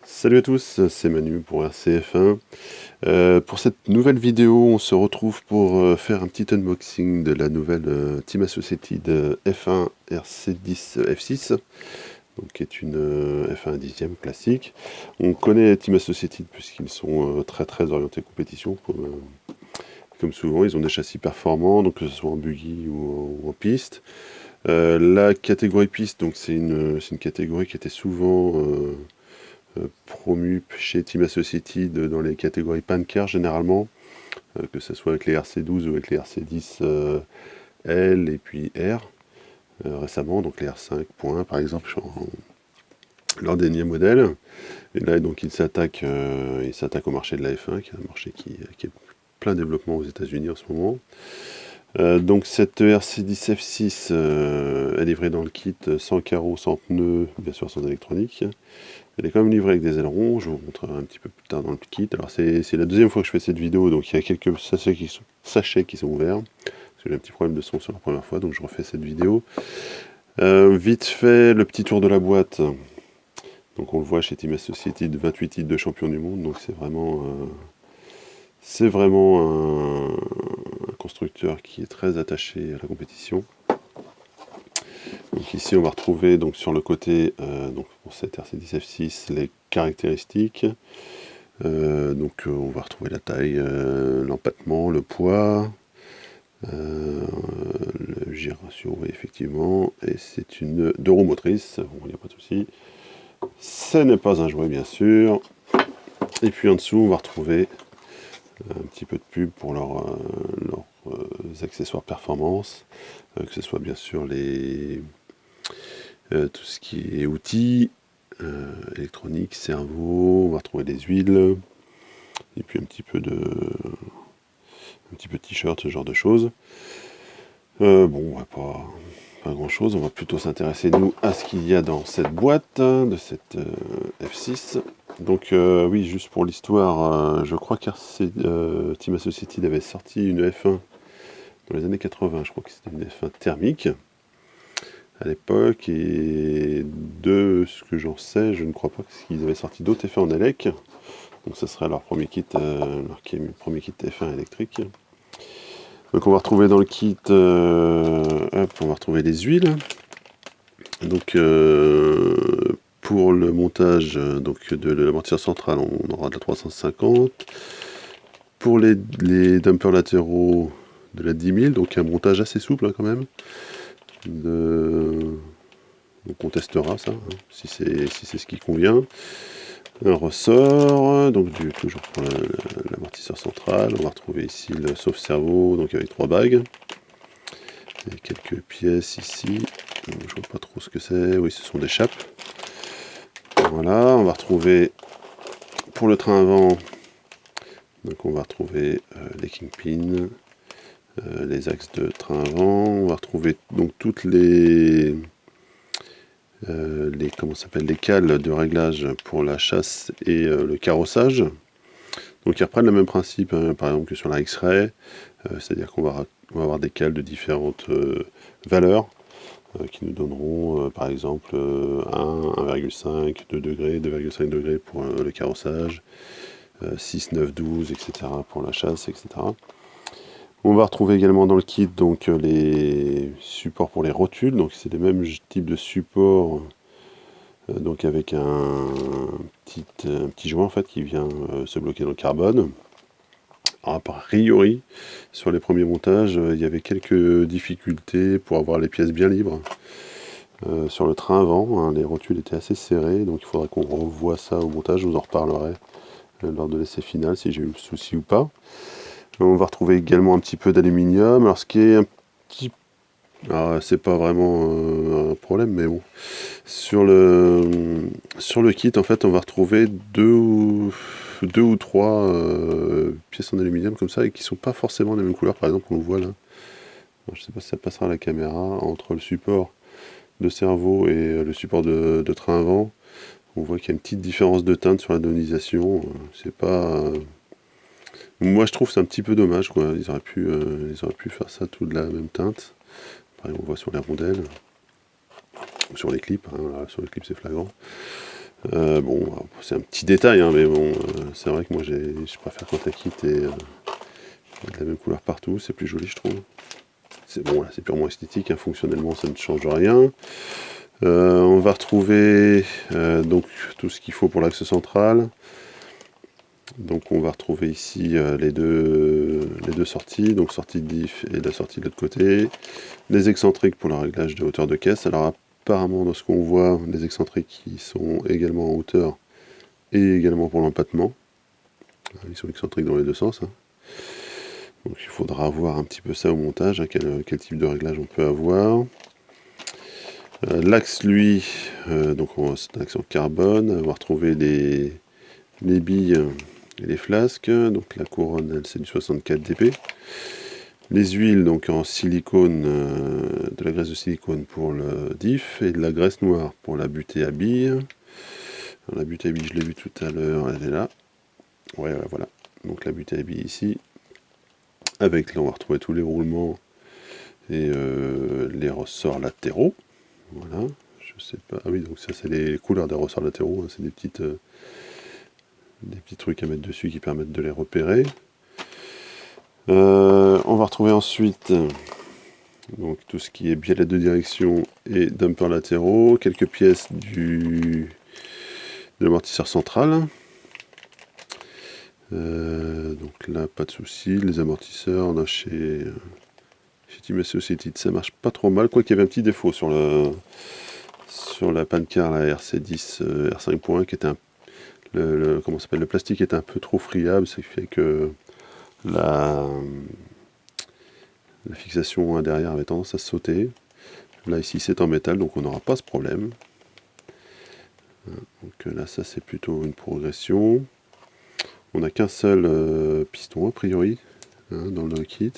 Salut à tous, c'est Manu pour RCF1. Pour cette nouvelle vidéo, on se retrouve pour faire un petit unboxing de la nouvelle Team Associated F1 RC10 F6, donc qui est une F1 10e classique. On connaît Team Associated puisqu'ils sont très orientés compétition, comme souvent. Ils ont des châssis performants, donc que ce soit en buggy ou en piste. La catégorie piste, donc c'est une catégorie qui était souvent promu chez Team Associated dans les catégories Pancar généralement, que ce soit avec les RC12 ou avec les RC10 L et puis R récemment, donc les R5.1 par exemple, leur dernier modèle. Et là donc il s'attaque au marché de la F1, qui est un marché qui est plein développement aux États-Unis en ce moment. Donc cette RC10 F6 est livrée dans le kit sans carreaux, sans pneus, bien sûr sans électronique. Elle est quand même livrée avec des ailerons, je vous montrerai un petit peu plus tard dans le kit. Alors c'est la deuxième fois que je fais cette vidéo, donc il y a quelques sachets qui sont ouverts, parce que j'ai un petit problème de son sur la première fois, donc je refais cette vidéo. Vite fait, le petit tour de la boîte. Donc on le voit chez Team Associated, 28 titres de champion du monde, donc c'est vraiment un constructeur qui est très attaché à la compétition. Donc ici on va retrouver donc sur le côté donc pour cette RC10 F6 les caractéristiques. Donc on va retrouver la taille, l'empattement, le poids, le giratio, oui, effectivement, et c'est une 2 roues motrices, bon, il n'y a pas de souci. Ce n'est pas un jouet bien sûr. Et puis en dessous on va retrouver un petit peu de pub pour leurs accessoires performance, que ce soit bien sûr tout ce qui est outils, électronique, cerveau, on va retrouver des huiles, et puis un petit peu de t-shirt, ce genre de choses. Bon, on va pas grand chose, on va plutôt s'intéresser nous à ce qu'il y a dans cette boîte de cette F6. Donc oui, juste pour l'histoire, je crois que Team Associated avait sorti une F1 dans les années 80, je crois que c'était une F1 thermique à l'époque, et de ce que j'en sais, je ne crois pas qu'ils avaient sorti d'autres F1 en élec, donc ça serait leur premier kit, premier kit F1 électrique. Donc on va retrouver dans le kit, on va retrouver les huiles. Donc pour le montage donc, de l'amortisseur central, on aura de la 350. Pour les dampers latéraux, de la 10 000, donc un montage assez souple quand même. Donc on testera ça, si c'est ce qui convient. Un ressort, donc toujours pour l'amortisseur central. On va retrouver ici le sauve-cerveau, donc avec 3 bagues. Il y a quelques pièces ici, je vois pas trop ce que c'est, oui ce sont des chapes. Voilà, on va retrouver pour le train avant, donc on va retrouver les kingpins, les axes de train avant, on va retrouver donc toutes les cales de réglage pour la chasse et le carrossage. Donc ils reprennent le même principe, par exemple que sur la X-Ray, c'est-à-dire qu'on va avoir des cales de différentes valeurs qui nous donneront par exemple 1, 1,5, 2 degrés, 2,5 degrés pour le carrossage, 6, 9, 12, etc. pour la chasse, etc. On va retrouver également dans le kit donc les supports pour les rotules, donc c'est les mêmes types de supports, donc avec un petit joint en fait qui vient se bloquer dans le carbone. Alors, a priori, sur les premiers montages, il y avait quelques difficultés pour avoir les pièces bien libres. Sur le train avant, hein, les rotules étaient assez serrées, donc il faudra qu'on revoie ça au montage, je vous en reparlerai lors de l'essai final si j'ai eu le souci ou pas. On va retrouver également un petit peu d'aluminium. Alors ce qui est un petit... c'est pas vraiment un problème, mais bon. Sur le kit, en fait, on va retrouver deux ou trois pièces en aluminium comme ça, et qui sont pas forcément des mêmes couleurs. Par exemple, on le voit là. Alors, je sais pas si ça passera à la caméra, entre le support de cerveau et le support de train avant. on voit qu'il y a une petite différence de teinte sur la donisation. C'est pas... moi je trouve que c'est un petit peu dommage, quoi. Ils auraient pu faire ça tout de la même teinte. Pareil, on voit sur les rondelles, ou sur les clips, hein, là, sur les clips c'est flagrant. Bon, c'est un petit détail, hein, mais bon, c'est vrai que moi je préfère quand la kit est de la même couleur partout, c'est plus joli je trouve. C'est bon, là c'est purement esthétique, hein, fonctionnellement ça ne change rien. On va retrouver donc tout ce qu'il faut pour l'axe central. Donc on va retrouver ici les deux sorties, donc sortie de diff et la sortie de l'autre côté. Les excentriques pour le réglage de hauteur de caisse. Alors apparemment dans ce qu'on voit, les excentriques qui sont également en hauteur et également pour l'empattement. Ils sont excentriques dans les deux sens. Hein. Donc il faudra voir un petit peu ça au montage, hein, quel type de réglage on peut avoir. L'axe lui, donc c'est un axe en carbone. On va retrouver les billes et les flasques. Donc la couronne, elle c'est du 64 dp. Les huiles donc en silicone, de la graisse de silicone pour le diff et de la graisse noire pour la butée à billes. Alors, la butée à billes, je l'ai vu tout à l'heure, elle est là. Ouais, voilà. Donc la butée à billes ici. Avec là, on va retrouver tous les roulements et les ressorts latéraux. Voilà. Je sais pas. Ah oui, donc ça c'est les couleurs des ressorts latéraux. Hein. C'est des petits trucs à mettre dessus qui permettent de les repérer. On va retrouver ensuite donc tout ce qui est biellette de direction et dumper latéraux, quelques pièces de l'amortisseur central. Donc là, pas de souci. Les amortisseurs, là, chez Team Associated, ça marche pas trop mal. Quoi qu'il y avait un petit défaut sur la pancar, la RC10 R5.1, qui était comment s'appelle, le plastique était un peu trop friable, ce qui fait que la fixation derrière avait tendance à sauter. Là ici c'est en métal, donc on n'aura pas ce problème. Donc là ça c'est plutôt une progression. On n'a qu'un seul piston a priori, hein, dans le kit.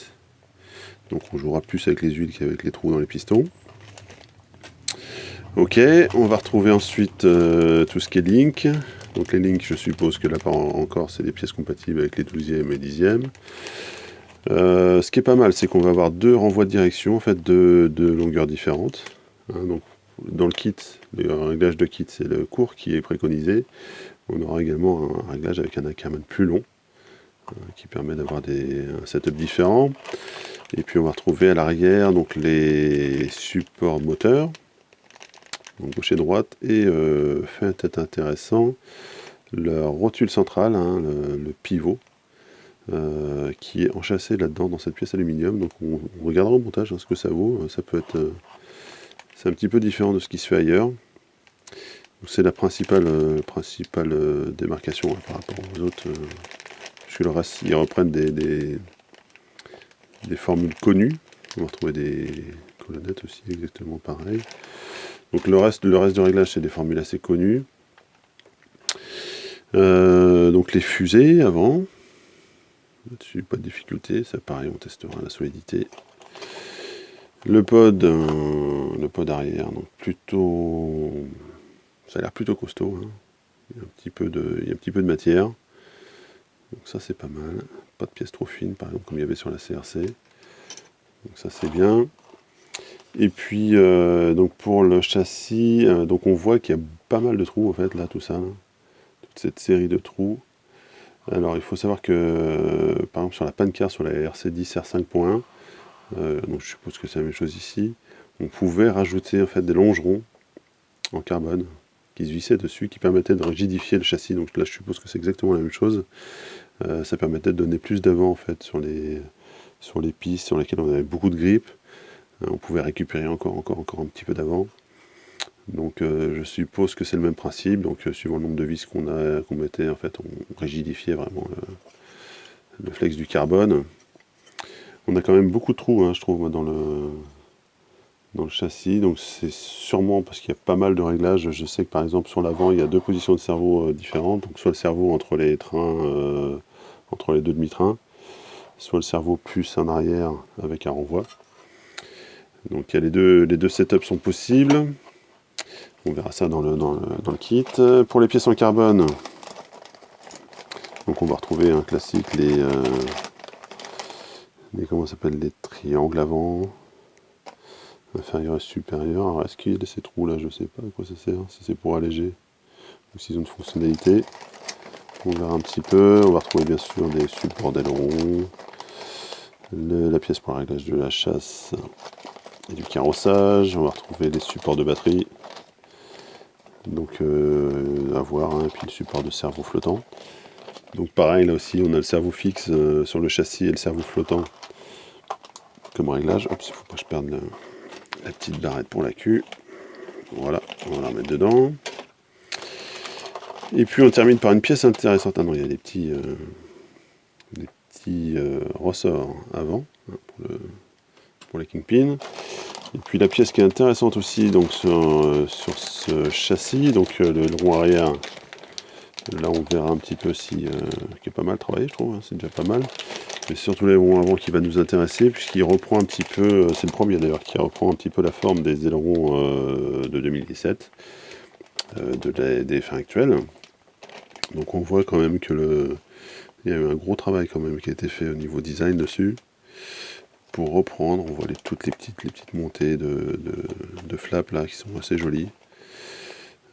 Donc on jouera plus avec les huiles qu'avec les trous dans les pistons. Ok, on va retrouver ensuite tout ce qui est link. Donc les links, je suppose que là encore c'est des pièces compatibles avec les 12e et 10e. Ce qui est pas mal, c'est qu'on va avoir deux renvois de direction, en fait, de longueurs différentes. Hein, donc, dans le kit, le réglage de kit, c'est le court qui est préconisé. On aura également un réglage avec un Ackermann plus long, qui permet d'avoir un setup différent. Et puis on va retrouver à l'arrière donc les supports moteurs, donc gauche et droite, et fait un tête intéressant, la rotule centrale, hein, le pivot. Qui est enchâssé là-dedans dans cette pièce aluminium. Donc on regardera au montage, hein, ce que ça vaut. Ça peut être, c'est un petit peu différent de ce qui se fait ailleurs. C'est la principale démarcation, hein, par rapport aux autres. Puisque le reste, ils reprennent des formules connues. On va retrouver des colonnettes aussi exactement pareil. Donc le reste du réglage, c'est des formules assez connues. Donc les fusées avant. Là-dessus, pas de difficulté, ça pareil, on testera la solidité. Le pod arrière, donc plutôt, ça a l'air plutôt costaud. Hein. Il y a un petit peu de matière, donc ça c'est pas mal. Pas de pièces trop fines, par exemple, comme il y avait sur la CRC. Donc ça c'est bien. Et puis donc pour le châssis, donc on voit qu'il y a pas mal de trous en fait là, tout ça, là. Toute cette série de trous. Alors il faut savoir que par exemple sur la pancar, sur la RC10 R5.1, donc je suppose que c'est la même chose ici, on pouvait rajouter en fait des longerons en carbone qui se vissaient dessus, qui permettaient de rigidifier le châssis. Donc là je suppose que c'est exactement la même chose. Ça permettait de donner plus d'avant en fait sur les pistes sur lesquelles on avait beaucoup de grippe. On pouvait récupérer encore un petit peu d'avant. Donc je suppose que c'est le même principe. Donc suivant le nombre de vis qu'on mettait, en fait, on rigidifiait vraiment le flex du carbone. On a quand même beaucoup de trous, hein, je trouve, dans le châssis. Donc c'est sûrement parce qu'il y a pas mal de réglages. Je sais que par exemple sur l'avant, il y a deux positions de servo différentes. Donc soit le servo entre les trains, entre les deux demi-trains, soit le servo plus en arrière avec un renvoi. Donc il y a les deux setups sont possibles. On verra ça dans le kit. Pour les pièces en carbone, donc on va retrouver un classique, les comment ça s'appelle, les triangles avant, inférieur et supérieur. Alors est-ce qu'il y a ces trous là, je sais pas à quoi ça sert, si c'est pour alléger ou s'ils ont une fonctionnalité. On verra un petit peu. On va retrouver bien sûr des supports d'aileron, la pièce pour le réglage de la chasse et du carrossage. On va retrouver les supports de batterie, donc à voir, hein, et puis le support de cerveau flottant. Donc pareil, là aussi on a le cerveau fixe sur le châssis et le cerveau flottant comme réglage. Hop, il ne faut pas que je perde la petite barrette pour la queue. Voilà, on va la remettre dedans. Et puis on termine par une pièce intéressante. Ah non, il y a des petits ressorts avant, hein, pour les kingpins. Et puis la pièce qui est intéressante aussi, donc sur ce châssis, donc le rond arrière, là on verra un petit peu qui est pas mal travaillé, je trouve, hein, c'est déjà pas mal. Mais c'est surtout l'aileron avant qui va nous intéresser, puisqu'il reprend un petit peu, c'est le premier d'ailleurs, qui reprend un petit peu la forme des ailerons de 2017, des fins actuelles. Donc on voit quand même que il y a eu un gros travail quand même qui a été fait au niveau design dessus. Pour reprendre, on voit toutes les petites montées de flaps là qui sont assez jolies.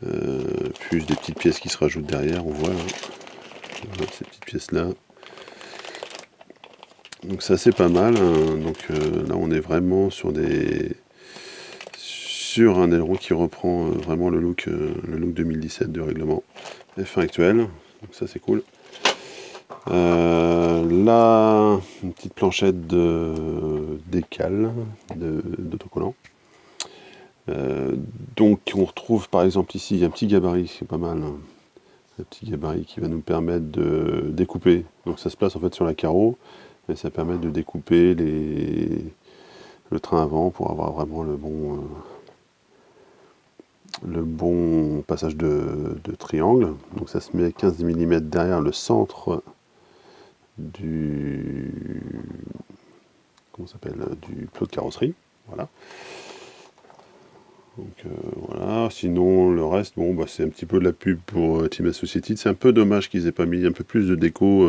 Plus des petites pièces qui se rajoutent derrière, on voit là. Voilà, ces petites pièces là. Donc c'est assez pas mal, hein. Donc là on est vraiment sur un aileron qui reprend vraiment le look 2017 du règlement F1 actuel. Donc ça c'est cool. Là, une petite planchette de décal, d'autocollant. Donc on retrouve par exemple ici un petit gabarit, c'est pas mal, hein. Un petit gabarit qui va nous permettre de découper. Donc ça se place en fait sur la carreau, et ça permet de découper le train avant pour avoir vraiment le bon passage de triangle. Donc ça se met 15 mm derrière le centre du plot de carrosserie. Voilà. Donc voilà, sinon le reste, bon bah c'est un petit peu de la pub pour Team Associated. C'est un peu dommage qu'ils aient pas mis un peu plus de déco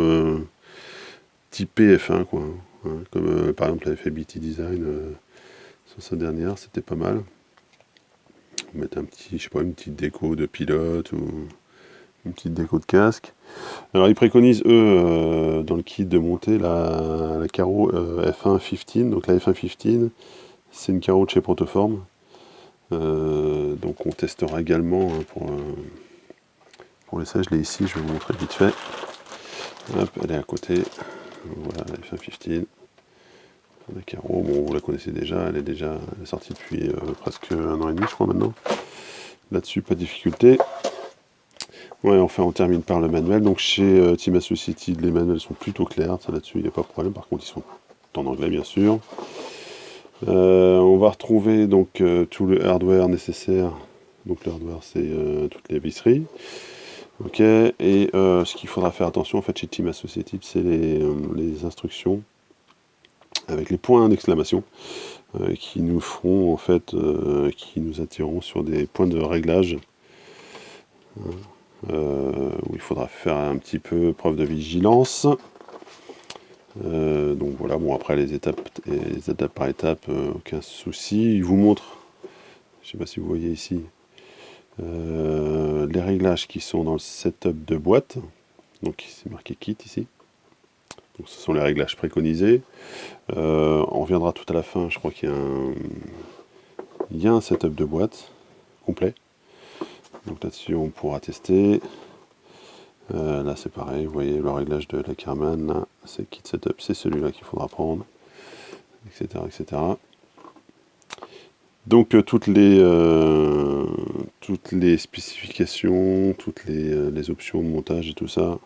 typé F1 quoi. Hein, comme par exemple l'avait fait BT Design sur sa dernière, c'était pas mal. Mettre je sais pas, une petite déco de pilote ou une petite déco de casque. Alors ils préconisent eux dans le kit de monter la carreau F1 15. Donc la F1 15, c'est une carreau de chez Protoform. Donc on testera également, hein, pour l'essai. Je l'ai ici, je vais vous montrer vite fait. Hop, elle est à côté. Voilà la F1 15. La carreau, bon vous la connaissez déjà, elle est sortie depuis presque 1 an et demi je crois maintenant. Là-dessus pas de difficulté. Ouais, enfin on termine par le manuel. Donc chez Team Associated, les manuels sont plutôt clairs, ça là-dessus il n'y a pas de problème. Par contre ils sont en anglais bien sûr. On va retrouver donc tout le hardware nécessaire. Donc le hardware c'est toutes les visseries. Ok, et ce qu'il faudra faire attention en fait chez Team Associated, c'est les instructions avec les points d'exclamation qui nous feront en fait, qui nous attireront sur des points de réglage. Où il faudra faire un petit peu preuve de vigilance. Donc voilà, bon après les étapes par étapes, aucun souci. Il vous montre, je ne sais pas si vous voyez ici, les réglages qui sont dans le setup de boîte. Donc c'est marqué kit ici. Donc ce sont les réglages préconisés. On reviendra tout à la fin, je crois qu'il y a un setup de boîte complet. Donc là-dessus on pourra tester. Là c'est pareil, vous voyez le réglage de la Karman, là c'est kit setup, c'est celui-là qu'il faudra prendre, etc. etc. Donc toutes les spécifications, toutes les options de montage et tout ça,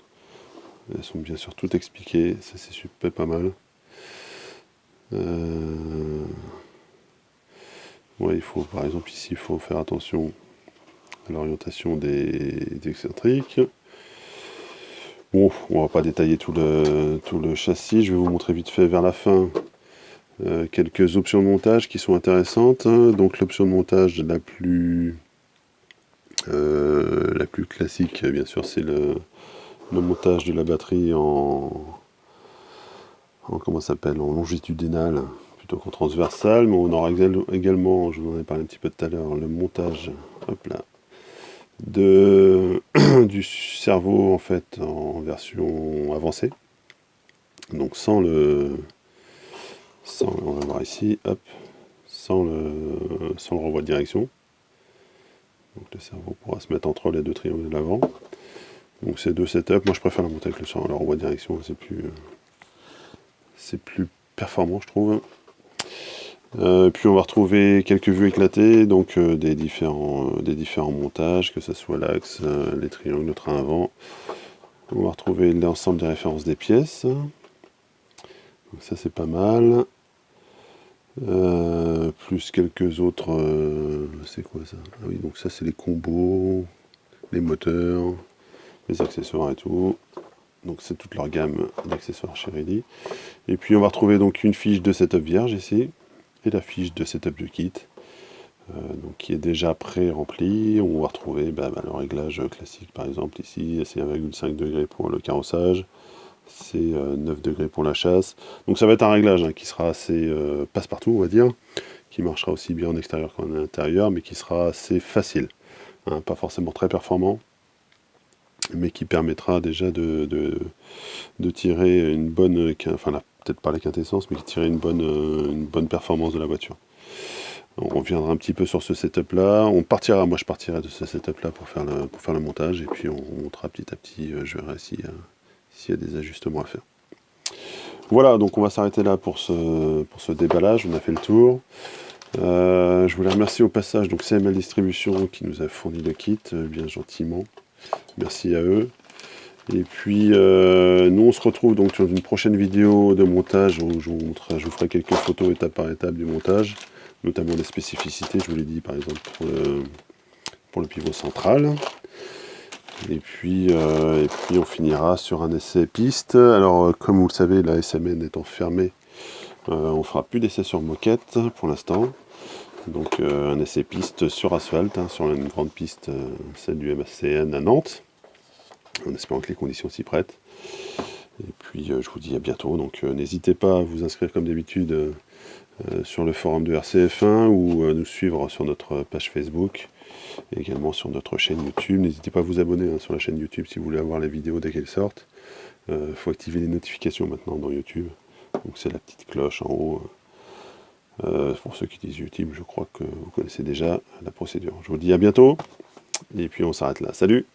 elles sont bien sûr toutes expliquées, ça c'est super pas mal. Ouais, il faut par exemple ici, il faut faire attention à l'orientation des excentriques. Bon, on va pas détailler tout le châssis, je vais vous montrer vite fait vers la fin quelques options de montage qui sont intéressantes. Donc l'option de montage la plus La plus classique, bien sûr, c'est le montage de la batterie comment ça s'appelle, en longitudinal plutôt qu'en transversal, mais on aura également, je vous en ai parlé un petit peu tout à l'heure, le montage, hop là, du cerveau en fait en version avancée, donc on va voir ici, hop, sans le renvoi de direction. Donc le cerveau pourra se mettre entre les deux triangles de l'avant. Donc ces deux setups, moi je préfère la monter avec le renvoi de direction, c'est plus performant je trouve. Puis on va retrouver quelques vues éclatées, donc des différents montages, que ce soit l'axe, les triangles, le train avant. On va retrouver l'ensemble des références des pièces. Donc ça c'est pas mal. Plus quelques autres. C'est quoi ça? Ah oui, donc ça c'est les combos, les moteurs, les accessoires et tout. Donc c'est toute leur gamme d'accessoires chez Ready. Et puis on va retrouver donc une fiche de setup vierge ici, et la fiche de setup du kit, donc qui est déjà pré-remplie. On va retrouver le réglage classique par exemple ici, c'est 1,5 degrés pour le carrossage, c'est 9 degrés pour la chasse. Donc ça va être un réglage qui sera assez passe-partout on va dire, qui marchera aussi bien en extérieur qu'en intérieur, mais qui sera assez facile, pas forcément très performant, mais qui permettra déjà de tirer une bonne, enfin peut-être pas la quintessence, mais qui tirer une bonne performance de la voiture. On reviendra un petit peu sur ce setup là, moi je partirai de ce setup là pour faire le montage, et puis on montera petit à petit, je verrai s'il y a des ajustements à faire. Voilà, donc on va s'arrêter là pour ce déballage, on a fait le tour. Je voulais remercier au passage donc CML Distribution qui nous a fourni le kit, bien gentiment. Merci à eux. Et puis nous on se retrouve donc dans une prochaine vidéo de montage où je vous ferai quelques photos étape par étape du montage, notamment des spécificités, je vous l'ai dit par exemple pour le pivot central. Et puis on finira sur un essai piste. Alors comme vous le savez, la SMN étant fermée, on fera plus d'essais sur moquette pour l'instant. Donc un essai piste sur asphalte, sur une grande piste, celle du MACN à Nantes, en espérant que les conditions s'y prêtent. Et puis je vous dis à bientôt, donc n'hésitez pas à vous inscrire comme d'habitude sur le forum de RCF1 ou nous suivre sur notre page Facebook, et également sur notre chaîne YouTube. N'hésitez pas à vous abonner sur la chaîne YouTube si vous voulez avoir les vidéos dès qu'elles sortent. Faut activer les notifications maintenant dans YouTube, donc c'est la petite cloche en haut. Pour ceux qui utilisent YouTube, je crois que vous connaissez déjà la procédure. Je vous dis à bientôt, et puis on s'arrête là. Salut!